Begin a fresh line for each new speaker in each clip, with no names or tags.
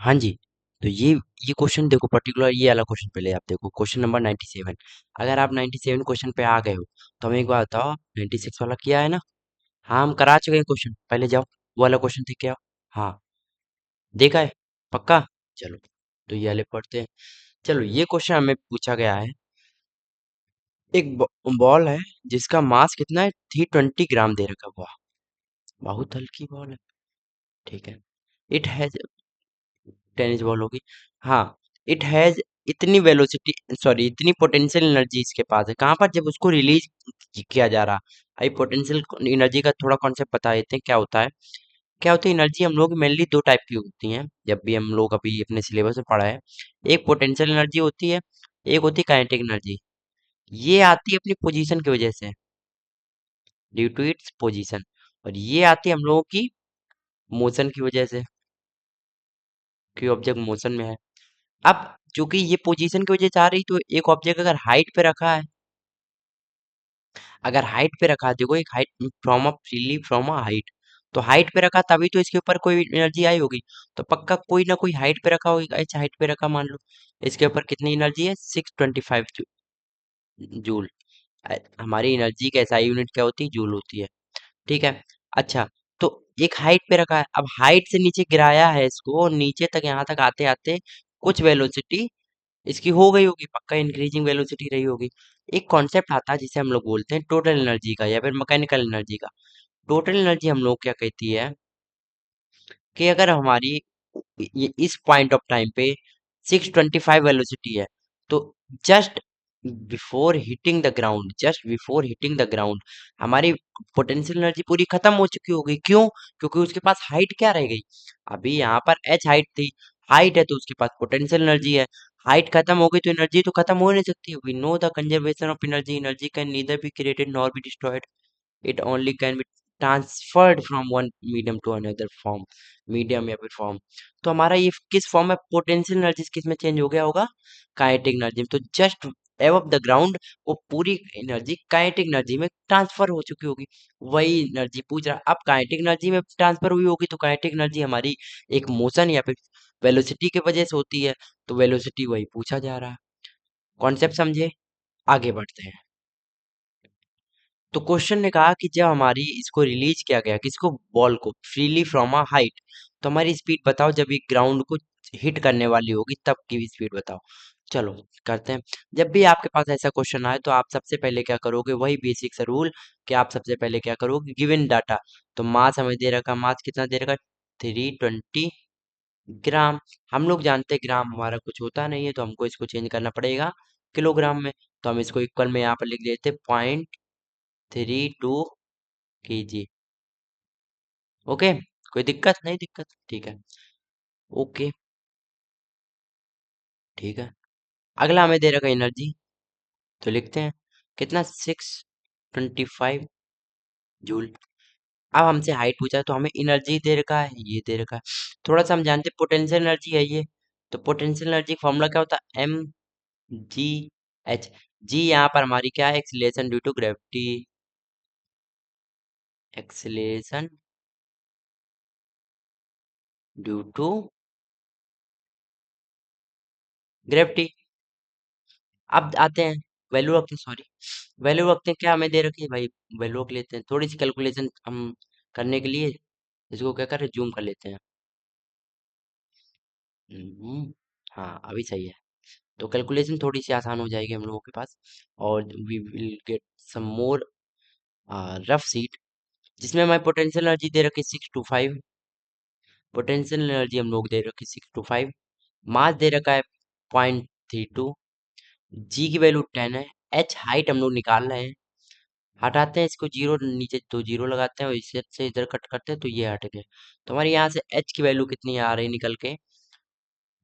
हाँ जी। तो ये क्वेश्चन देखो, पर्टिकुलर ये वाला क्वेश्चन पहले आप देखो, क्वेश्चन नंबर 97। अगर आप 97 क्वेश्चन पे आ गए हो तो हमें एक बात बताओ, 96 वाला किया है ना? हाँ, हम करा चुके हैं क्वेश्चन, पहले जाओ वो वाला क्वेश्चन देख के आओ। हाँ, देखा है? पक्का? चलो, तो ये वाले पढ़ते हैं। चलो, ये क्वेश्चन हमें पूछा गया है। एक बॉल है जिसका मास कितना है, 320 ग्राम दे रखा हुआ। बहुत हल्की बॉल है। ठीक है। इट हैज, टेनिस बॉल होगी। हाँ, इट हैज इतनी वेलोसिटी, सॉरी इतनी पोटेंशियल एनर्जी इसके पास है। कहाँ पर, जब उसको रिलीज किया जा रहा। आई पोटेंशियल एनर्जी का थोड़ा कॉन्सेप्ट बता देते हैं क्या होता है। क्या होती है एनर्जी, हम लोग मेनली दो टाइप की होती हैं, जब भी हम लोग अभी अपने सिलेबस में पढ़ा है। एक पोटेंशियल एनर्जी होती है, एक होती है काइनेटिक एनर्जी। ये आती है अपनी पोजीशन की वजह से, ड्यू टू इट्स पोजीशन। और ये आती है हम लोगों की मोशन की वजह से, कि ऑब्जेक्ट मोशन में है। अब चूंकि ये पोजीशन की वजह से आ रही, तो एक ऑब्जेक्ट अगर हाइट पे रखा है, अगर हाइट पे रखा है, देखो एक height from a freely from a height, तो हाइट पे रखा तभी तो इसके ऊपर कोई एनर्जी आई होगी। तो पक्का कोई ना कोई हाइट पे रखा होगा, अच्छा हाइट पे रखा मान लो, इसके ऊपर कितनी एनर्जी है, 625 जूल। हमारी एनर्जी का एसआई यूनिट क्या होती है, जूल होती है। ठीक है। अच्छा, तो एक हाइट पे रखा है, अब हाइट से नीचे गिराया है इसको, और नीचे तक यहाँ तक आते आते कुछ वेलोसिटी इसकी हो गई होगी, पक्का इंक्रीजिंग वेलोसिटी रही होगी। एक कॉन्सेप्ट आता है जिसे हम लोग बोलते हैं टोटल एनर्जी का, या फिर मैकेनिकल एनर्जी का। टोटल एनर्जी हम लोग क्या कहती है, कि अगर हमारी ये इस पॉइंट ऑफ टाइम पे 625 वेलोसिटी है, तो just before hitting the ground, just before hitting the ground, हमारी पोटेंशियल एनर्जी पूरी खत्म हो चुकी होगी। क्यों? क्योंकि उसके पास हाइट क्या रह गई, अभी यहाँ पर एच हाइट थी, हाइट है तो उसके पास पोटेंशियल एनर्जी है। हाइट खत्म हो गई तो एनर्जी तो खत्म हो नहीं सकती। We know the conservation of energy, energy can neither be created nor be destroyed, it only can be transferred from one medium to another form, medium या फिर फॉर्म। तो हमारा ये किस फॉर्म में पोटेंशियल एनर्जी किस में चेंज हो गया होगा, काइनेटिक एनर्जी में। तो जस्ट एबव द ग्राउंड वो पूरी एनर्जी काइनेटिक एनर्जी में ट्रांसफर हो चुकी होगी। वही एनर्जी पूछ रहा, अब काइनेटिक एनर्जी में ट्रांसफर हुई होगी, तो काइनेटिक एनर्जी हमारी एक मोशन या फिर वेलोसिटी की वजह से होती है। तो वेलोसिटी वही पूछा जा रहा है। कॉन्सेप्ट समझे? आगे बढ़ते हैं। तो क्वेश्चन ने कहा कि जब हमारी इसको रिलीज किया गया, किसको, बॉल को, फ्रीली फ्रॉम अ हाइट, तो हमारी स्पीड बताओ, जब ये ग्राउंड को हिट करने वाली होगी तब की स्पीड बताओ। चलो करते हैं। जब भी आपके पास ऐसा क्वेश्चन आए तो आप सबसे पहले क्या करोगे, वही बेसिक सा रूल, कि आप सबसे पहले क्या करोगे, गिवन डाटा। तो मास हमें दे रखा, मास कितना दे रखा, 320 ग्राम। हम लोग जानते हैं ग्राम हमारा कुछ होता नहीं है, तो हमको इसको चेंज करना पड़ेगा किलोग्राम में। तो हम इसको इक्वल में यहाँ पर लिख देते, 0.32 kg। ओके, कोई दिक्कत नहीं, दिक्कत ठीक है। ओके, ठीक है। अगला हमें दे रखा एनर्जी, तो लिखते हैं कितना, 625 जूल। अब हमसे हाइट पूछा है, तो हमें एनर्जी दे रखा है, ये दे रखा है। थोड़ा सा हम जानते हैं पोटेंशियल एनर्जी है ये। तो पोटेंशियल एनर्जी फॉर्मूला क्या होता है, mgh। जी यहाँ पर हमारी क्या है, acceleration due to gravity, acceleration due to gravity. अब आते हैं, वैल्यू रखते हैं, सॉरी वैल्यू रखते हैं, क्या हमें दे रखी है भाई, वैल्यू रख लेते हैं। थोड़ी सी कैलकुलेशन हम करने के लिए इसको क्या करें, जूम कर लेते हैं। हम्म, हाँ अभी सही है। तो कैलकुलेशन थोड़ी सी आसान हो जाएगी हम लोगों के पास, और we will get some more rough seat, जिसमें हमारी पोटेंशियल एनर्जी दे रखी 625। पोटेंशियल एनर्जी हम लोग दे रखी 625। मास दे रखा है 0.32। जी की वैल्यू 10 है। एच हाइट हम लोग निकाल रहे हैं, हटाते हैं इसको, जीरो नीचे दो जीरो लगाते हैं, और इससे से इधर कट करते हैं, तो ये हट गए। तो हमारे यहाँ से एच की वैल्यू कितनी आ रही निकल के,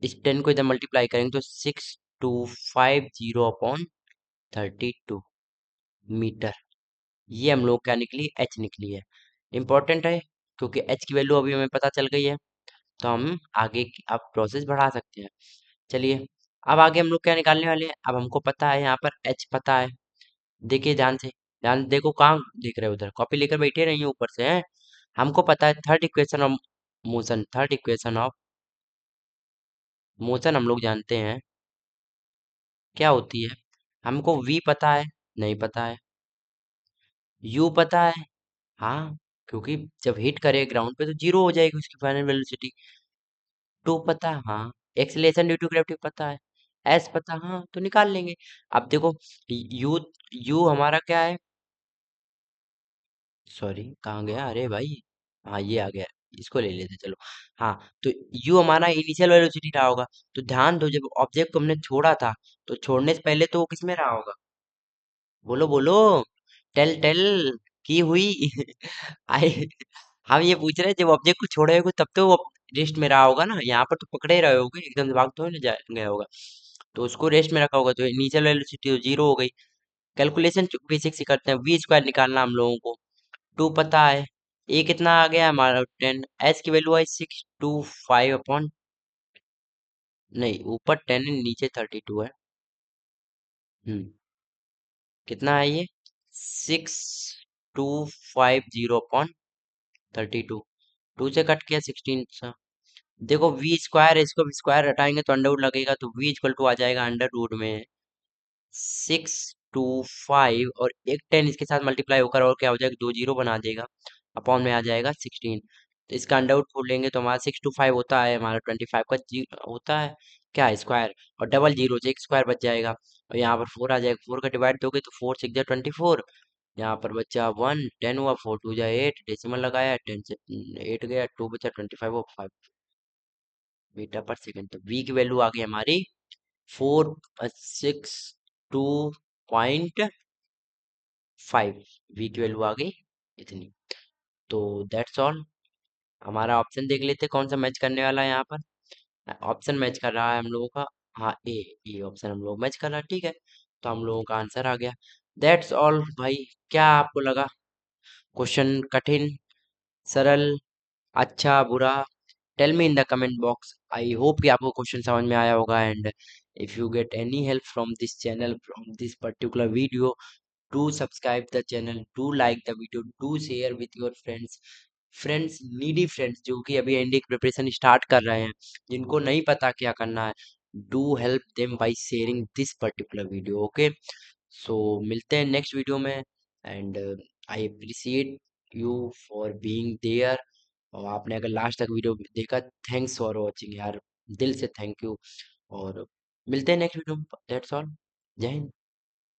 इस 10 को इधर मल्टीप्लाई करेंगे तो 6250/32 मीटर। ये हम लोग क्या निकली, एच निकली है। इंपॉर्टेंट है, क्योंकि एच की वैल्यू अभी हमें पता चल गई है, तो हम आगे की अब प्रोसेस बढ़ा सकते हैं। चलिए, अब आगे हम लोग क्या निकालने वाले हैं, अब हमको पता है यहाँ पर एच पता है। देखिए ध्यान से, ध्यान देखो, कहाँ देख रहे हो, उधर कॉपी लेकर बैठे नहीं ऊपर से हैं। हमको पता है third equation of motion, third equation of motion हम लोग जानते हैं क्या होती है। हमको वी पता है, नहीं पता है। यू पता है, हाँ, क्योंकि जब हिट करे ग्राउंड पे तो जीरो हो जाएगी उसकी फाइनल वेलोसिटी। टू पता है, हाँ। एक्सीलरेशन ड्यू टू ग्रेविटी पता है। एस पता, हाँ, तो निकाल लेंगे। अब देखो, यू यू हमारा क्या है, सॉरी कहाँ गया, अरे भाई, हाँ ये आ गया, इसको ले लेते चलो। हाँ, तो यू हमारा इनिशियल वेलोसिटी रहा होगा। तो ध्यान दो, जब ऑब्जेक्ट को हमने छोड़ा था, तो छोड़ने से पहले तो वो किस में रहा होगा, बोलो बोलो, टेल टेल की हुई। आई, हम ये पूछ रहे हैं जब ऑब्जेक्ट को छोड़े होगे तब तो वो रेस्ट में रहा होगा ना, यहाँ पर तो पकड़े रहे होगे, एकदम से भाग तो नहीं गया होगा। तो उसको रेस्ट में रखा होगा, तो इनिशियल वेलोसिटी तो जीरो हो गई। कैलकुलेशन बेसिक से करते हैं, वी स्क्वायर निकालना हम लोगों को। टू पता है, ए कितना आ गया हमारा 10, एस की वैल्यू है 625 अपॉन, नहीं ऊपर 10 है नीचे 32 है। हम्म, कितना है ये, 6250 अपॉन 32, टू से कट किया 16 सा। देखो वी स्क्वायर है, इसको स्क्वायर हटाएंगे तो अंडर रूट लगेगा, तो वी इक्वल टू आ जाएगा अंडर रूट में 625, और एक 10 इसके साथ मल्टीप्लाई होकर और क्या हो जाएगा, दो जीरो बना देगा, अपॉन में आ जाएगा 16। तो इसका अंडर रूट खोल लेंगे तो हमारा 625 होता है, हमारा 25 का जी होता है क्या, स्क्वायर, और डबल जीरो से एक स्क्वायर बच जाएगा, और यहाँ पर 4 आ जाएगा, 4 का डिवाइड दोगे तो 4 6 जा 24, यहाँ पर बचा 1, 10 हुआ, 4 2 जा 8, डेसिमल लगाया, 10 से 8 गया, 2 बचा 25 और 5 मीटर पर सेकंड। तो वी की वैल्यू आ गई हमारी 462.5, वी की वैल्यू आ गई इतनी। तो दैट्स ऑल। हमारा ऑप्शन देख लेते कौन सा मैच करने वाला है यहाँ पर। ऑप्शन मैच कर रहा है हम लोगों का, हाँ ए ऑप्शन हम लोग मैच कर रहा है, ठीक है। तो हम लोगों का आंसर आ गया। दैट्स ऑल भाई। क्या आपको लगा क्वेश्चन कठिन, सरल, अच्छा बुरा, tell me in the comment box. I hope कि आपको क्वेश्चन समझ में आया होगा, and if you get any help from this channel, from this particular video, do subscribe the channel, do like the video, do share with your friends, needy friends जो कि अभी ND की प्रिपरेशन स्टार्ट कर रहे हैं, जिनको नहीं पता क्या करना है, do help them by sharing this particular video, okay। so मिलते हैं नेक्स्ट वीडियो में, and I appreciate you for being there. और आपने अगर लास्ट तक वीडियो देखा, थैंक्स फॉर वॉचिंग यार, दिल से थैंक यू। और मिलते हैं नेक्स्ट वीडियो में, दैट्स ऑल। जय हिंद।